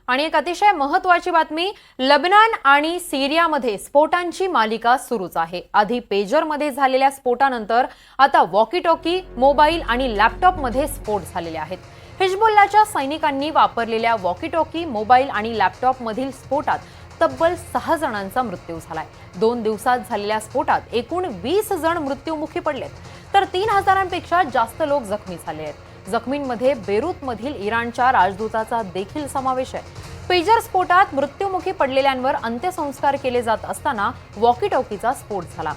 आणि एक अतिशय महत्त्वाची बातमी, लेबनन आणि सिरियामध्ये स्फोटांची मालिका सुरूच आहे। आधी पेजरमध्ये झालेल्या स्फोटानंतर आता वॉकी टॉकी, मोबाईल आणि लॅपटॉपमध्ये स्फोट झालेले आहेत। हिजबुल्लाच्या सैनिकांनी वापरलेल्या वॉकी टॉकी, मोबाईल आणि लॅपटॉपमधील स्फोटात तब्बल 6 जणांचा मृत्यू झालाय। 2 दिवसात झालेल्या स्फोटात एकूण 20 जण मृत्युमुखी पडलेत, तर 3000पेक्षा जास्त लोक जखमी झाले आहेत। जखमींमध्ये बेरूतमधील इराणच्या राजदूताचा देखील समावेश आहे। पेजर स्फोटात मृत्युमुखी पडलेल्यांवर अंत्यसंस्कार केले जात असताना वॉकी टॉकीचा स्फोट झाला।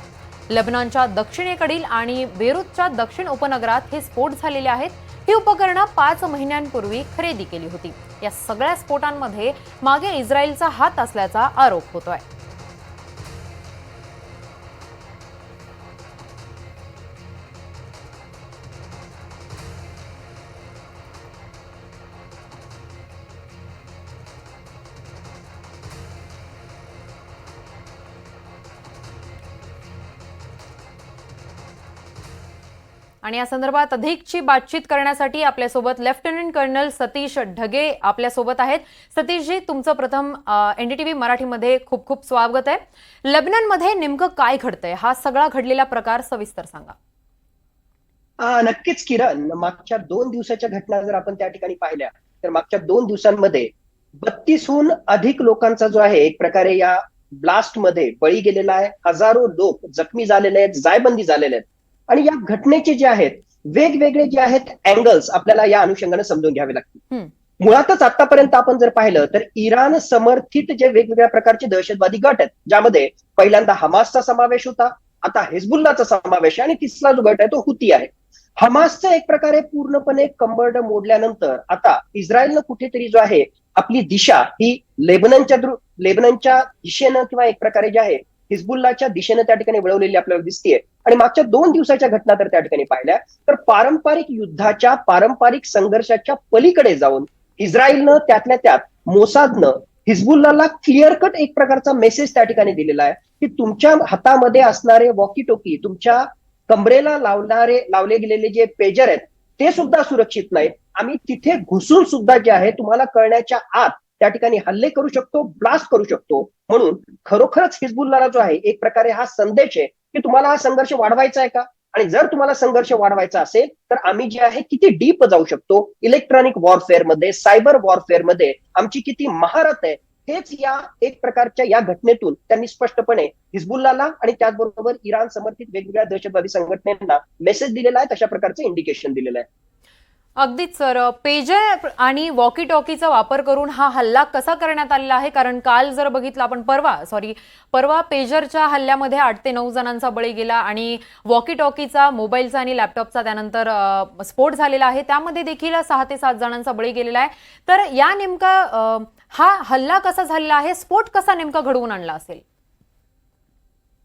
लेबननच्या दक्षिणेकडील आणि बेरूतच्या दक्षिण उपनगरात हे स्फोट झालेले आहेत। ही उपकरणं 5 महिन्यांपूर्वी खरेदी केली होती। या सगळ्या स्फोटांमध्ये मागे इस्रायलचा हात असल्याचा आरोप होतोय। आणि या संदर्भात अधिकची बातचीत करण्यासाठी आपल्यासोबत लेफ्टनंट कर्नल सतीश ढगे आपल्यासोबत आहेत। सतीशजी, तुमचं प्रथम एनडीटीव्ही मराठीमध्ये खूप खूप स्वागत आहे। लेबननमध्ये नेमकं काय घडतंय, हा सगळा घडलेला प्रकार सविस्तर सांगा। नक्कीच किरण, मागच्या 2 दिवसाच्या घटना जर आपण त्या ठिकाणी पाहिल्या तर मागच्या 2 दिवसांमध्ये 32हून अधिक लोकांचा जो आहे एक प्रकारे या ब्लास्ट मध्ये बळी गेलेला आहे। हजारो लोक जखमी झालेले आहेत, जायबंदी झालेले आहेत। आणि या घटनेचे जे आहेत वेगवेगळे जे आहेत अँगल्स आपल्याला या अनुषंगाने समजून घ्यावे लागतील। मुळातच आतापर्यंत आपण जर पाहिलं तर इराण समर्थित जे वेगवेगळ्या प्रकारचे दहशतवादी गट आहेत, ज्यामध्ये पहिल्यांदा हमासचा समावेश होता, आता हिजबुल्लाचा समावेश आहे आणि तिसरा जो गट आहे तो हुती आहे। हमासचा एक प्रकारे पूर्णपणे कंबरड मोडल्यानंतर आता इस्रायलनं कुठेतरी जो आहे आपली दिशा ही लेबननच्या दिशेनं किंवा एक प्रकारे जे आहे हिजबुल्लाच्या दिशेनं त्या ठिकाणी वळवलेली आपल्याला दिसतेय। आणि मागच्या 2 दिवसाच्या घटना तर त्या ठिकाणी पाहिल्या तर पारंपरिक युद्धाच्या, पारंपरिक संघर्षाच्या पलीकडे जाऊन इस्रायलनं त्यातल्या त्यात मोसादनं हिजबुल्लाला क्लिअर कट एक प्रकारचा मेसेज त्या ठिकाणी दिलेला आहे की तुमच्या हातामध्ये असणारे वॉकी टॉकी, तुमच्या कमरेला लावले गेलेले जे पेजर आहेत ते सुद्धा सुरक्षित नाहीत। आम्ही तिथे घुसून सुद्धा जे आहे तुम्हाला कळण्याच्या आत त्या ठिकाणी हल्ले करू शकतो, ब्लास्ट करू शकतो। म्हणून खरोखरच हिजबुल्लाला जो आहे एक प्रकारे हा संदेश आहे की तुम्हाला हा संघर्ष वाढवायचा आहे का, आणि जर तुम्हाला संघर्ष वाढवायचा असेल तर आम्ही जे आहे किती डीप जाऊ शकतो, इलेक्ट्रॉनिक वॉरफेअर मध्ये, सायबर वॉरफेअर मध्ये आमची किती महारत आहे, हेच या एक प्रकारच्या या घटनेतून त्यांनी स्पष्टपणे हिजबुल्लाला आणि त्याचबरोबर इराण समर्थित वेगवेगळ्या दहशतवादी संघटनांना मेसेज दिलेला आहे, तशा प्रकारचं इंडिकेशन दिलेलं आहे। अगदीच सर, पेजर आणि वॉकी टॉकीचा वापर करून हा हल्ला कसा करण्यात आलेला आहे? कारण काल जर बघितलं आपण, परवा पेजरच्या हल्ल्यामध्ये 8 ते 9 जणांचा बळी गेला आणि वॉकी टॉकीचा, मोबाईलचा आणि लॅपटॉपचा त्यानंतर स्फोट झालेला आहे, त्यामध्ये देखील 6 ते 7 जणांचा बळी गेलेला आहे। तर या नेमका हा हल्ला कसा झालेला आहे, स्फोट कसा नेमका घडवून आणला असेल?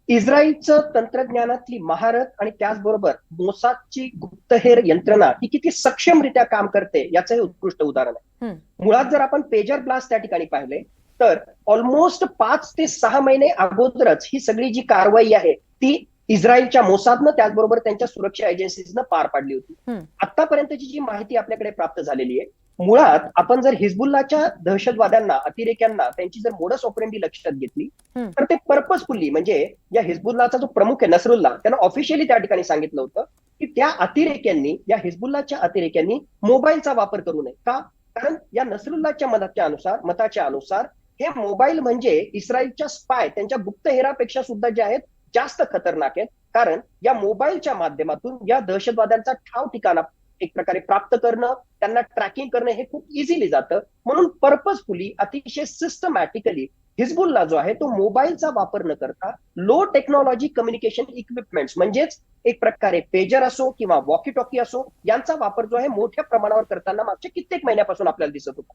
इस्रायलचं तंत्रज्ञानातली महारत आणि त्याचबरोबर मोसादची गुप्तहेर यंत्रणा ही किती सक्षमरित्या काम करते याचं हे उत्कृष्ट उदाहरण आहे। मुळात जर आपण पेजर ब्लास्ट त्या ठिकाणी पाहिले तर ऑलमोस्ट 5 ते 6 महिने अगोदरच ही सगळी जी कारवाई आहे ती इस्रायलच्या मोसादनं त्याचबरोबर त्यांच्या सुरक्षा एजन्सीजनं पार पाडली होती। आतापर्यंतची जी माहिती आपल्याकडे प्राप्त झालेली आहे, मुळात आपण जर हिजबुल्लाच्या दहशतवाद्यांना, अतिरेक्यांना त्यांची जर मोडस ऑपरेंडी लक्षात घेतली तर ते पर्पजफुली, म्हणजे या हिजबुल्लाचा जो प्रमुख आहे नसरुल्ला, त्यांना ऑफिशियली त्या ठिकाणी सांगितलं होतं की त्या अतिरेक्यांनी, या हिजबुल्लाच्या अतिरेक्यांनी मोबाईलचा वापर करू नये। का? कारण या नसरुल्लाच्या मताच्या अनुसार हे मोबाईल म्हणजे इस्रायलच्या स्पाय, त्यांच्या गुप्तहेरापेक्षा सुद्धा जे आहेत जास्त खतरनाक आहेत। कारण या मोबाईलच्या माध्यमातून या दहशतवाद्यांचा ठाव ठिकाणा एक प्रकारे प्राप्त करणं, त्यांना ट्रॅकिंग करणं हे खूप इझिली जातं। म्हणून पर्पजफुली, अतिशय सिस्टमॅटिकली हिजबुल्ला जो आहे तो मोबाईलचा वापर न करता लो टेक्नॉलॉजी कम्युनिकेशन इक्विपमेंट्स, म्हणजेच एक प्रकारे पेजर असो किंवा वॉकी टॉकी असो, यांचा वापर जो आहे मोठ्या प्रमाणावर करताना मागच्या कित्येक महिन्यापासून आपल्याला दिसत होता।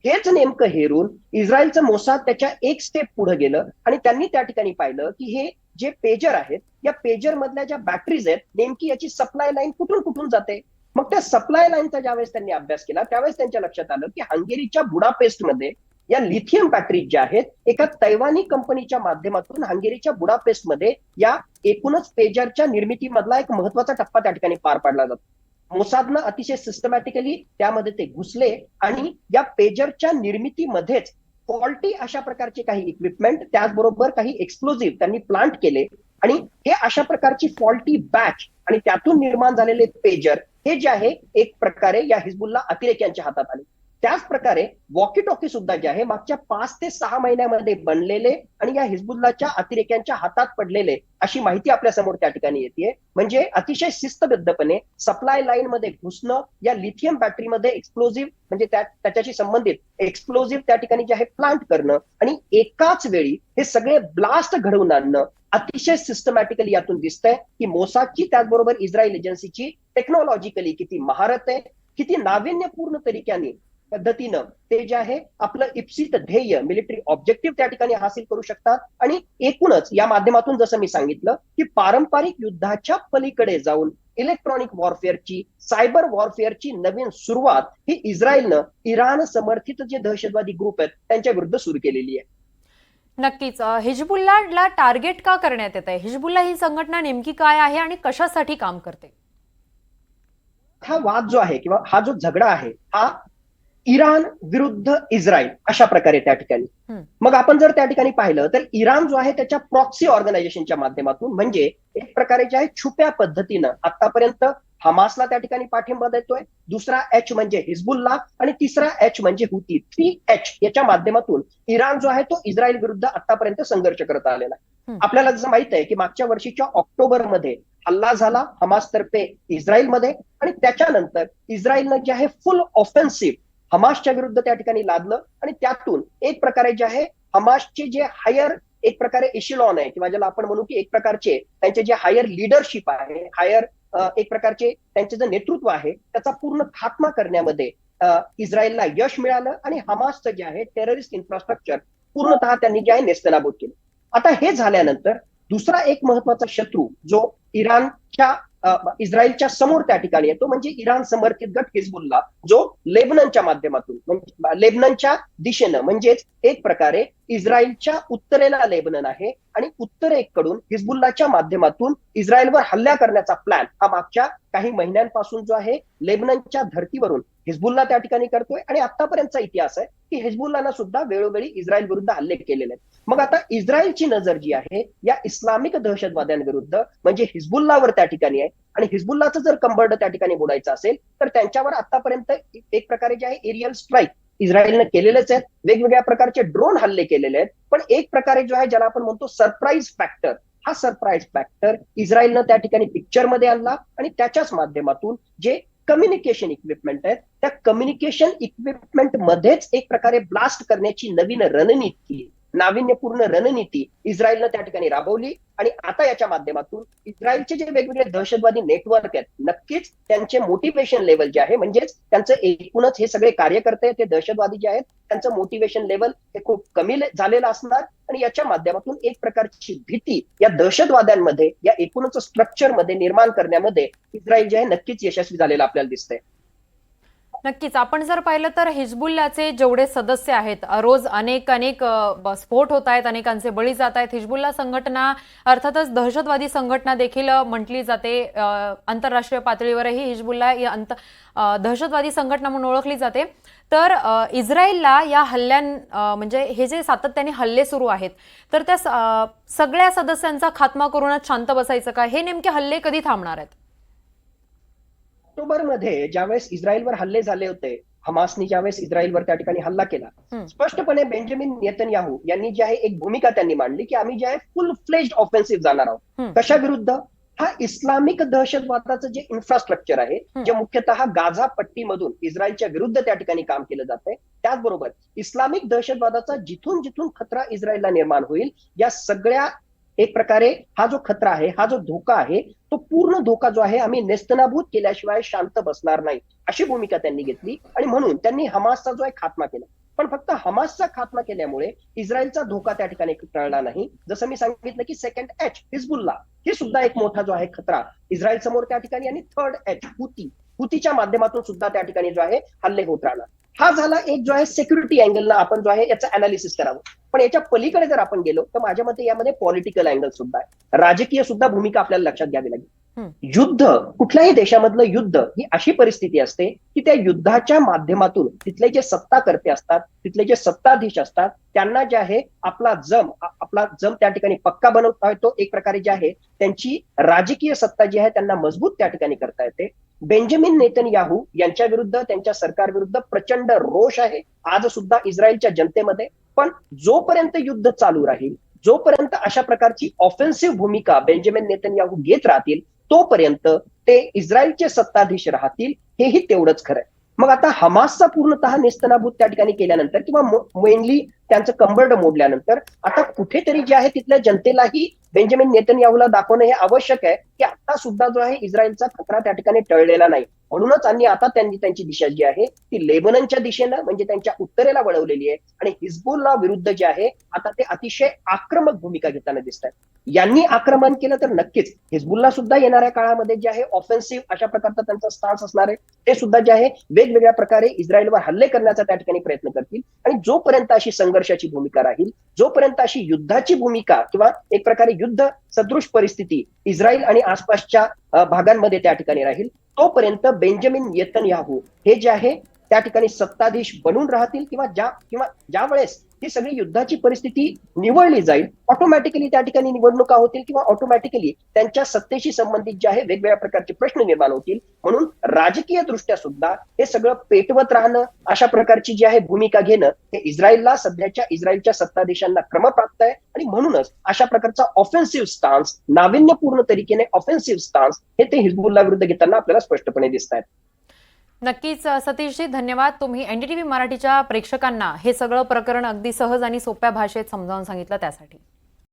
हेच नेमकं हेरून इस्रायलचं मोसाद त्याच्या एक स्टेप पुढे गेलं आणि त्यांनी त्या ठिकाणी पाहिलं की हे जे पेजर आहेत, या पेजर मधल्या ज्या बॅटरीज आहेत, नेमकी याची सप्लाय लाईन कुठून कुठून जाते। मग त्या सप्लाय लाईनचा ज्यावेळेस त्यांनी अभ्यास केला त्यावेळेस त्यांच्या लक्षात आलं की हंगेरीच्या बुडापेस्टमध्ये या लिथियम बॅटरीज ज्या आहेत, एका तैवानी कंपनीच्या माध्यमातून हंगेरीच्या बुडापेस्टमध्ये या एकूणच पेजरच्या निर्मितीमधला एक महत्वाचा टप्पा त्या ठिकाणी पार पाडला जातो। मोसादनं अतिशय सिस्टमॅटिकली त्यामध्ये ते घुसले आणि या पेजरच्या निर्मितीमध्येच फॉल्टी अशा प्रकारचे काही इक्विपमेंट, त्याचबरोबर काही एक्सप्लोजिव्ह त्यांनी प्लांट केले आणि हे अशा प्रकारची फॉल्टी बॅच आणि त्यातून निर्माण झालेले पेजर हे जे आहे एक प्रकारे या हिजबुल्ला अतिरेक्यांच्या हातात आले. त्याच प्रकारे वॉकी टॉकी सुद्धा जे आहे मागच्या 5 ते 6 महिन्यामध्ये बनलेले आणि या हिजबुल्लाच्या अतिरेक्यांच्या हातात पडलेले अशी माहिती आपल्या समोर त्या ठिकाणी येते. म्हणजे अतिशय शिस्तबद्धपणे सप्लाय लाईन मध्ये घुसणं, या लिथियम बॅटरीमध्ये एक्सप्लोजिव्ह म्हणजे त्याच्याशी संबंधित एक्सप्लोजिव्ह त्या ठिकाणी जे आहे प्लांट करणं आणि एकाच वेळी हे सगळे ब्लास्ट घडवून आणणं अतिशय सिस्टमॅटिकली यातून दिसतंय की मोसादची त्याचबरोबर इस्रायल एजन्सीची टेक्नॉलॉजिकली किती महारत आहे, किती नाविन्यपूर्ण तरीक्याने पद्धतीनं ते जे आहे आपलं इप्सित ध्येय मिलिटरी ऑब्जेक्टिव्ह त्या ठिकाणी हासिल करू शकतात. आणि एकूणच या माध्यमातून जसं मी सांगितलं की पारंपरिक युद्धाच्या पलीकडे जाऊन इलेक्ट्रॉनिक वॉरफेअरची, सायबर वॉरफेअरची नवीन सुरुवात ही इस्रायलनं इराण समर्थित जे दहशतवादी ग्रुप आहेत त्यांच्या विरुद्ध सुरू केलेली आहे. नक्कीच. हिजबुल्लाला टार्गेट का करण्यात येत आहे? हिजबुल्ला ही संघटना नेमकी काय आहे आणि कशासाठी काम करते? हा वाद जो आहे किंवा हा जो झगडा आहे हा इराण विरुद्ध इस्रायल अशा प्रकारे त्या ठिकाणी. मग आपण जर त्या ठिकाणी पाहिलं तर इराण जो आहे त्याच्या प्रॉक्सी ऑर्गनायझेशनच्या माध्यमातून म्हणजे एक प्रकारे जे आहे छुप्या पद्धतीनं आतापर्यंत हमासला त्या ठिकाणी पाठिंबा देतोय, दुसरा एच म्हणजे हिजबुल्ला आणि तिसरा एच म्हणजे हुती, 3H याच्या माध्यमातून इराण जो आहे तो इस्रायल विरुद्ध आतापर्यंत संघर्ष करत आलेला आहे. आपल्याला जसं माहित आहे की मागच्या वर्षीच्या ऑक्टोबरमध्ये हल्ला झाला हमासतर्फे इस्रायलमध्ये आणि त्याच्यानंतर इस्रायलनं जे आहे फुल ऑफेन्सिव्ह हमासच्या विरुद्ध त्या ठिकाणी लादलं आणि त्यातून एक प्रकारे जे आहे हमासचे जे हायर एक प्रकारे इशिलॉन आहे किंवा ज्याला आपण म्हणू की एक प्रकारचे त्यांचे जे हायर लिडरशिप आहे, हायर एक प्रकारचे त्यांचे जे नेतृत्व आहे त्याचा पूर्ण खात्मा करण्यामध्ये इस्रायलला यश मिळालं आणि हमासचं जे आहे टेररिस्ट इन्फ्रास्ट्रक्चर पूर्णतः त्यांनी जे आहे नेस्तनाबूत केलं. आता हे झाल्यानंतर दुसरा एक महत्वाचा शत्रू जो इराणच्या इस्रायलच्या समोर त्या ठिकाणी येतो म्हणजे इराण समर्थित गट हिजबुल्ला जो लेबननच्या माध्यमातून म्हणजे लेबननच्या दिशेनं म्हणजेच एक प्रकारे इस्रायलच्या उत्तरेला लेबनन आहे आणि उत्तरेकडून हिजबुल्लाच्या माध्यमातून इस्रायलवर हल्ला करण्याचा प्लॅन हा मागच्या काही महिन्यांपासून जो आहे लेबननच्या धर्तीवरून हिजबुल्ला त्या ठिकाणी करतोय आणि आतापर्यंतचा इतिहास आहे की हिजबुल्लानं सुद्धा वेळोवेळी इस्रायल विरुद्ध हल्ले केलेले आहेत. मग आता इस्रायलची नजर जी आहे या इस्लामिक दहशतवाद्यांविरुद्ध म्हणजे हिजबुल्लावर त्या ठिकाणी आहे आणि हिजबुल्लाचं जर कंबरड त्या ठिकाणी बोलायचं असेल तर त्यांच्यावर आतापर्यंत एक प्रकारे जे आहे एरियल स्ट्राईक इस्रायलनं केलेलेच आहेत, वेगवेगळ्या प्रकारचे ड्रोन हल्ले केलेले आहेत. पण एक प्रकारे जो आहे ज्याला आपण म्हणतो सरप्राईज फॅक्टर, हा सरप्राईज फॅक्टर इस्रायलनं त्या ठिकाणी पिक्चरमध्ये आणला आणि त्याच्याच माध्यमातून जे कम्युनिकेशन इक्विपमेंट आहेत त्या कम्युनिकेशन इक्विपमेंट मध्येच एक प्रकारे ब्लास्ट करण्याची नवीन रणनीती, नाविन्यपूर्ण रणनीती इस्रायलनं त्या ठिकाणी राबवली आणि आता याच्या माध्यमातून इस्रायलचे जे वेगवेगळे दहशतवादी नेटवर्क आहेत नक्कीच त्यांचे मोटिवेशन लेवल जे आहे म्हणजेच त्यांचं एकूणच हे सगळे कार्यकर्ते ते दहशतवादी जे आहेत त्यांचं मोटिवेशन लेवल हे खूप कमी झालेलं असणार आणि याच्या माध्यमातून एक प्रकारची भीती या दहशतवाद्यांमध्ये या एकूणच स्ट्रक्चरमध्ये निर्माण करण्यामध्ये इस्रायल जे आहे नक्कीच यशस्वी झालेलं आपल्याला दिसतंय. नक्कीच. आपण जर पाहिलं तर हिजबुल्लाचे जेवढे सदस्य आहेत रोज अनेक स्फोट होत आहेत, अनेकांचे बळी जात आहेत. हिजबुल्ला संघटना अर्थातच दहशतवादी संघटना देखील म्हटली जाते. आंतरराष्ट्रीय पातळीवरही हिजबुल्ला ही दहशतवादी संघटना म्हणून ओळखली जाते. तर इस्रायलला या म्हणजे हे जे सातत्याने हल्ले सुरू आहेत तर त्या सगळ्या सदस्यांचा खात्मा करूनच शांत बसायचं का? हे नेमके हल्ले कधी थांबणार आहेत? ऑक्टोबरमध्ये ज्यावेळेस इस्रायलवर हल्ले झाले होते, हमासनी ज्यावेळेस इस्रायलवर त्या ठिकाणी हल्ला केला, स्पष्टपणे बेंजामिन नेतन्याहू यांनी जी आहे एक भूमिका त्यांनी मांडली की आम्ही जे आहे फुल फ्लेज्ड ऑफेन्सिव्ह जाणार आहोत. कशा विरुद्ध? हा इस्लामिक दहशतवादाचं जे इन्फ्रास्ट्रक्चर आहे जे मुख्यतः गाझा पट्टीमधून इस्रायलच्या विरुद्ध त्या ठिकाणी काम केलं जातंय, त्याचबरोबर इस्लामिक दहशतवादाचा जिथून जिथून खतरा इस्रायलला निर्माण होईल या सगळ्या एक प्रकारे हा जो खतरा आहे, हा जो धोका आहे तो पूर्ण धोका जो आहे आम्ही नेस्तनाबूत केल्याशिवाय शांत बसणार नाही अशी भूमिका त्यांनी घेतली आणि म्हणून त्यांनी हमासचा जो आहे खात्मा केला. पण फक्त हमासचा खात्मा केल्यामुळे इस्रायलचा धोका त्या ठिकाणी टळला नाही. जसं मी सांगितलं की सेकंड एच हिजबुल्ला हे सुद्धा एक मोठा जो आहे खतरा इस्रायल समोर त्या ठिकाणी आणि थर्ड एच हुतीच्या माध्यमातून सुद्धा त्या ठिकाणी जो आहे हल्ले होत राहणार. हा झाला एक जो आहे सिक्युरिटी अँगलला आपण जो आहे याचं अनालिसिस करावं. पण याच्या पलीकडे जर आपण गेलो तर माझ्या मते यामध्ये पॉलिटिकल अँगल सुद्धा आहे, राजकीय सुद्धा भूमिका आपल्याला लक्षात घ्यावी लागेल. युद्ध, कुठल्याही देशामधलं युद्ध ही अशी परिस्थिती असते की त्या युद्धाच्या माध्यमातून तिथले जे सत्ताकर्ते असतात, तिथले जे सत्ताधीश असतात, त्यांना जे आहे आपला जम त्या ठिकाणी पक्का बनवता येतो. एक प्रकारे जे आहे त्यांची राजकीय सत्ता जी आहे त्यांना मजबूत त्या ठिकाणी करता येते. बेंजामिन नेतन्याहू यांच्या विरुद्ध, त्यांच्या सरकार विरुद्ध प्रचंड रोष आहे आज सुद्धा इस्रायलच्या जनतेमध्ये. पण जोपर्यंत युद्ध चालू राहील, जोपर्यंत अशा प्रकारची ऑफेन्सिव्ह भूमिका बेंजामिन नेतन्याहू घेत राहतील, तोपर्यंत ते इस्रायलचे सत्ताधीश राहतील, हेही तेवढंच खरंय. मग आता हमासचा पूर्णतः नेस्तनाबूत त्या ठिकाणी केल्यानंतर किंवा मेनली त्यांचं कंबरड मोडल्यानंतर आता कुठेतरी जे आहे तिथल्या जनतेलाही बेंजामिन नेतन्याहूला दाखवणं हे आवश्यक आहे की आता सुद्धा जो आहे इस्रायलचा खतरा त्या ठिकाणी टळलेला नाही. म्हणूनच आता त्यांनी त्यांची दिशा जी आहे ती लेबननच्या दिशेनं म्हणजे त्यांच्या उत्तरेला वळवलेली आहे आणि हिजबुल्ला विरुद्ध जे आहे आता ते अतिशय आक्रमक भूमिका घेताना दिसत आहेत. यांनी आक्रमण केलं तर नक्कीच हिजबुल्ला सुद्धा येणाऱ्या काळामध्ये जे आहे ऑफेन्सिव्ह अशा प्रकारचा त्यांचा स्टान्स असणार आहे. ते सुद्धा जे आहे वेगवेगळ्या प्रकारे इस्रायलवर हल्ले करण्याचा त्या ठिकाणी प्रयत्न करतील. आणि जोपर्यंत अशी संघर्षाची भूमिका राहील, जोपर्यंत अशी युद्धाची भूमिका किंवा एक प्रकारे युद्ध सदृश परिस्थिती इस्रायल आणि आसपासच्या भागांमध्ये त्या ठिकाणी राहील, तोपर्यंत बेंजामिन नेतन्याहू हे जे आहे त्या ठिकाणी सत्ताधीश बनून राहतील किंवा ज्या वेळेस ही सगळी युद्धाची परिस्थिती निवळली जाईल, ऑटोमॅटिकली त्या ठिकाणी निवडणुका होतील किंवा ऑटोमॅटिकली त्यांच्या सत्तेशी संबंधित जे आहे वेगवेगळ्या प्रकारचे प्रश्न निर्माण होतील. म्हणून राजकीय दृष्ट्या सुद्धा हे सगळं पेटवत राहणं, अशा प्रकारची जी आहे भूमिका घेणं हे इस्रायलला, सध्याच्या इस्रायलच्या सत्ताधीशांना क्रमप्राप्त आहे. आणि म्हणूनच अशा प्रकारचा ऑफेन्सिव्ह स्टान्स, नाविन्यपूर्ण तरीकेने ऑफेन्सिव्ह स्टान्स हे ते हिजबुल्ला विरुद्ध घेताना आपल्याला स्पष्टपणे दिसत आहेत. नक्कीच सतीशजी, धन्यवाद. तुम्ही एनडीटीव्ही मराठीच्या प्रेक्षकांना हे सगळं प्रकरण अगदी सहज आणि सोप्या भाषेत समजावून सांगितलं त्यासाठी.